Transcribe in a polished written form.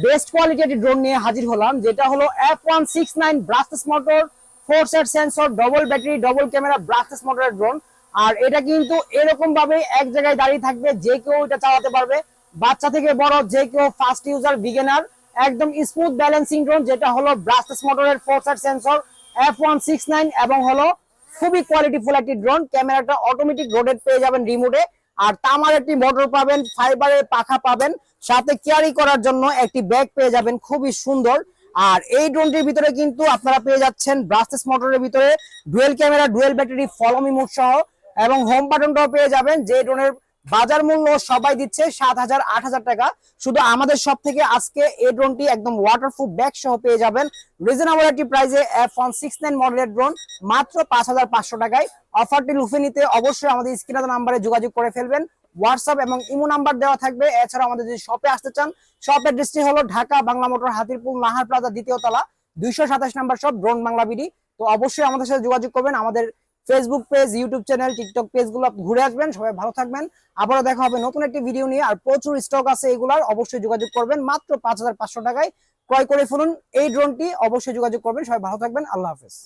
Best কোয়ালিটির drone নিয়ে হাজির হলাম, যেটা হলো F169 brushless motor, 4 set sensor, double battery, double camera brushless মোটরের ড্রোন। আর এটা কিন্তু এরকম ভাবে এক জায়গায় দাঁড়িয়ে থাকবে, যে কেউ এটা চালাতে পারবে, বাচ্চা থেকে বড় যে কেউ, ফার্স্ট ইউজার, বিগিনার। একদম স্মুথ ব্যালেন্সিং ড্রোন, যেটা হলো ব্রাসলেস মোটরের 4 সেট সেন্সর, F169, এবং হলো খুবই কোয়ালিটিফুল একটি ড্রোন। ক্যামেরাটা অটোমেটিক রোটেট পেয়ে যাবেন রিমোটে। আর তামার একটি মোটর পাবেন, ফাইবারের পাখা পাবেন, সাথে ক্যারি করার জন্য একটি ব্যাগ পেয়ে যাবেন, খুবই সুন্দর। আর এই ড্রোনটির ভিতরে কিন্তু আপনারা পেয়ে যাচ্ছেন ব্রাসলেস মোটরের ভিতরে dual camera, dual battery, follow me mode সহ, এবং হোম বাটনটাও পেয়ে যাবেন। যে ড্রোনের বাজার মূল্য সবাই দিচ্ছে 7,000 8,000 টাকা, শুধু আমাদের সব থেকে আজকে এই ড্রোনটি একদম ওয়াটারপ্রুফ ব্যাগ সহ পেয়ে যাবেন রিজনেবল একটি প্রাইসে। F169 মডেলের ড্রোন মাত্র 5,500 টাকায়। অফারটি লুফে নিতে অবশ্যই আমাদের স্ক্রিনে নাম্বারে যোগাযোগ করে ফেলবেন। হোয়াটসঅ্যাপ এবং ইমো নাম্বার দেওয়া থাকবে। এছাড়া আমাদের যদি শপে আসতে চান, শপ অ্যাড্রেসটি হলো ঢাকা বাংলা মোটর, হাতিরপুল, নাহার প্লাজা, দ্বিতীয় তলা, 227 নম্বর শপ, ড্রোন বাংলা বিডি। তো অবশ্যই আমাদের সাথে যোগাযোগ করবেন। আমাদের Facebook page, YouTube channel, TikTok page গুলো ঘুরে আসবেন। সবাই ভালো থাকবেন, আবারও দেখা হবে নতুন একটি ভিডিও নিয়ে। আর প্রচুর স্টক আছে এগুলার, অবশ্যই যোগাযোগ করবেন। মাত্র 5,500 টাকায় ক্রয় করে ফেলুন এই ড্রোনটি, অবশ্যই যোগাযোগ করবেন। সবাই ভালো থাকবেন, আল্লাহ হাফেজ।